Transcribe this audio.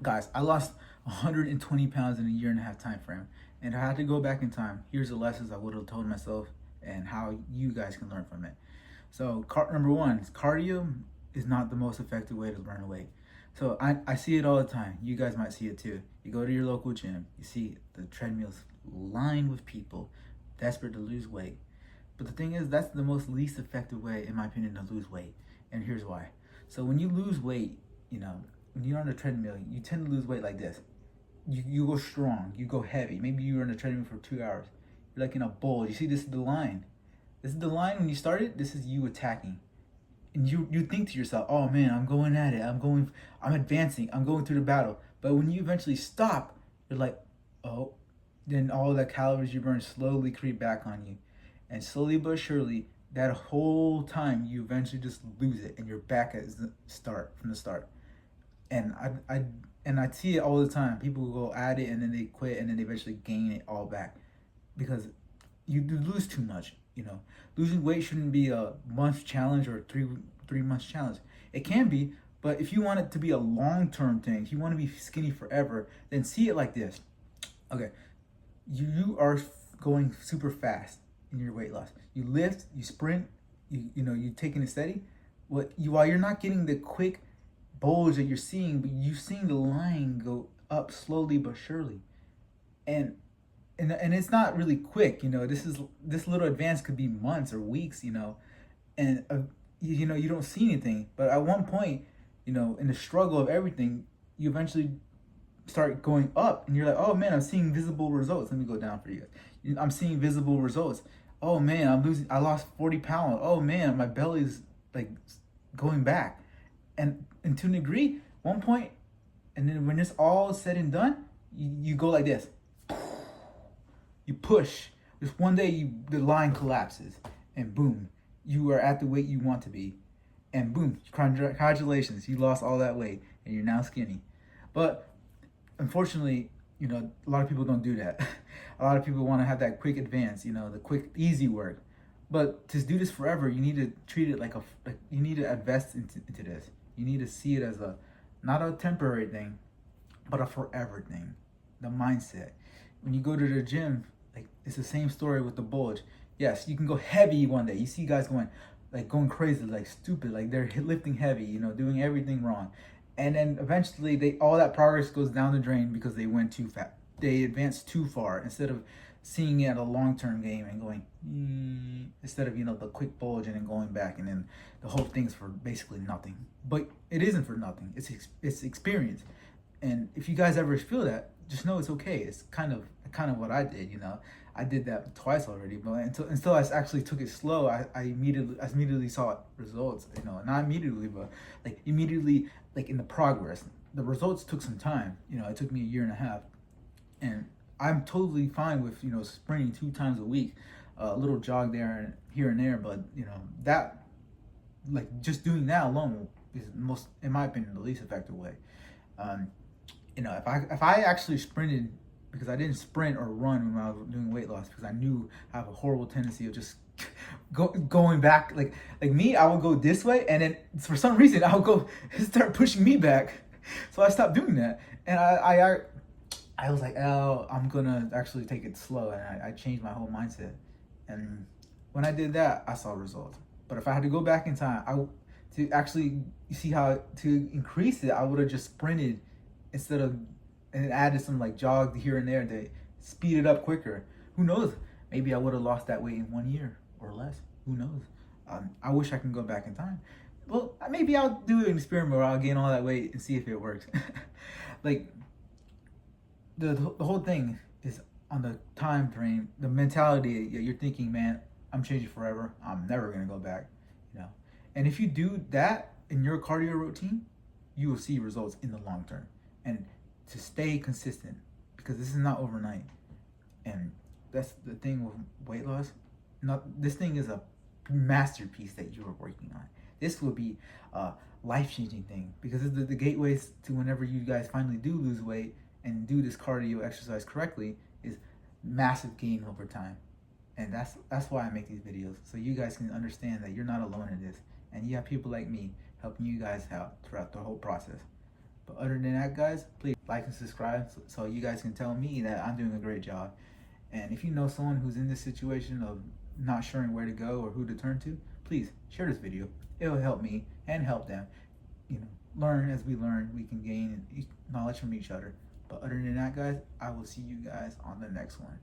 Guys, I lost 120 pounds in a year and a half time frame. And if I had to go back in time, here's the lessons I would have told myself and how you guys can learn from it. So, number one, cardio is not the most effective way to burn weight. So, I see it all the time. You guys might see it too. You go to your local gym, you see the treadmills lined with people desperate to lose weight. But the thing is, that's the most least effective way, in my opinion, to lose weight. And here's why. So, when you lose weight, when you're on a treadmill, you tend to lose weight like this. You go strong, you go heavy. Maybe you were on a treadmill for 2 hours. You're like in a bowl. You see, this is the line. This is the line when you started. This is you attacking. And you think to yourself, oh man, I'm going at it. I'm advancing. I'm going through the battle. But when you eventually stop, you're like, oh, then all the calories you burn slowly creep back on you. And slowly but surely, that whole time, you eventually just lose it. And you're back at the start, from the start. And I see it all the time. People go at it and then they quit and then they eventually gain it all back because you lose too much. Losing weight shouldn't be a month challenge or three months challenge. It can be, but if you want it to be a long-term thing, if you want to be skinny forever, then see it like this. Okay, you are going super fast in your weight loss. You lift, you sprint, you taking it steady. While you're not getting the quick bulge that you're seeing, but you're seeing the line go up slowly but surely, and it's not really quick. This little advance could be months or weeks. And you don't see anything, but at one point, in the struggle of everything, you eventually start going up, and you're like, oh man, I'm seeing visible results. Let me go down for you. I'm seeing visible results. Oh man, I lost 40 pounds. Oh man, my belly's like going back. And to a degree, one point, and then when it's all said and done, you go like this. You push. Just one day, the line collapses, and boom, you are at the weight you want to be, and boom, congratulations, you lost all that weight, and you're now skinny. But unfortunately, a lot of people don't do that. A lot of people want to have that quick advance, the quick, easy work. But to do this forever, you need to treat it like you need to invest into this. You need to see it as not a temporary thing, but a forever thing. The mindset. When you go to the gym, it's the same story with the bulge. Yes, you can go heavy one day. You see guys going crazy, like stupid, like they're lifting heavy, doing everything wrong. And then eventually all that progress goes down the drain because they went too fast. They advanced too far instead of seeing it at a long-term game and going instead of the quick bulge and then going back, and then the whole thing's for basically nothing. But it isn't for nothing. It's experience. And if you guys ever feel that, just know it's okay. It's kind of what I did. I did that twice already, but until I actually took it slow, I immediately saw results. Not immediately, but immediately, in the progress. The results took some time. It took me a year and a half, and I'm totally fine with sprinting 2 times a week, a little jog there and here and there. But that just doing that alone is most, in my opinion, the least effective way. If I actually sprinted, because I didn't sprint or run when I was doing weight loss, because I knew I have a horrible tendency of just going back. Like me, I would go this way, and then for some reason I would go start pushing me back. So I stopped doing that, and I was like, oh, I'm gonna actually take it slow, and I changed my whole mindset. And when I did that, I saw results. But if I had to go back in time, to actually see how to increase it, I would have just sprinted instead of, and added some jog here and there to speed it up quicker. Who knows? Maybe I would have lost that weight in 1 year or less. Who knows? I wish I can go back in time. Well, maybe I'll do an experiment where I'll gain all that weight and see if it works. The whole thing is on the time frame, the mentality. You're thinking, man, I'm changing forever. I'm never gonna go back. And if you do that in your cardio routine, you will see results in the long term. And to stay consistent, because this is not overnight. And that's the thing with weight loss. This thing is a masterpiece that you are working on. This will be a life-changing thing, because it's the gateways to whenever you guys finally do lose weight and do this cardio exercise correctly is massive gain over time. And that's why I make these videos, so you guys can understand that you're not alone in this, and you have people like me helping you guys out throughout the whole process. But other than that, guys, please like and subscribe so you guys can tell me that I'm doing a great job. And if you know someone who's in this situation of not sure where to go or who to turn to, please share this video. It'll help me and help them. You know, learn as we learn, we can gain knowledge from each other. But other than that, guys, I will see you guys on the next one.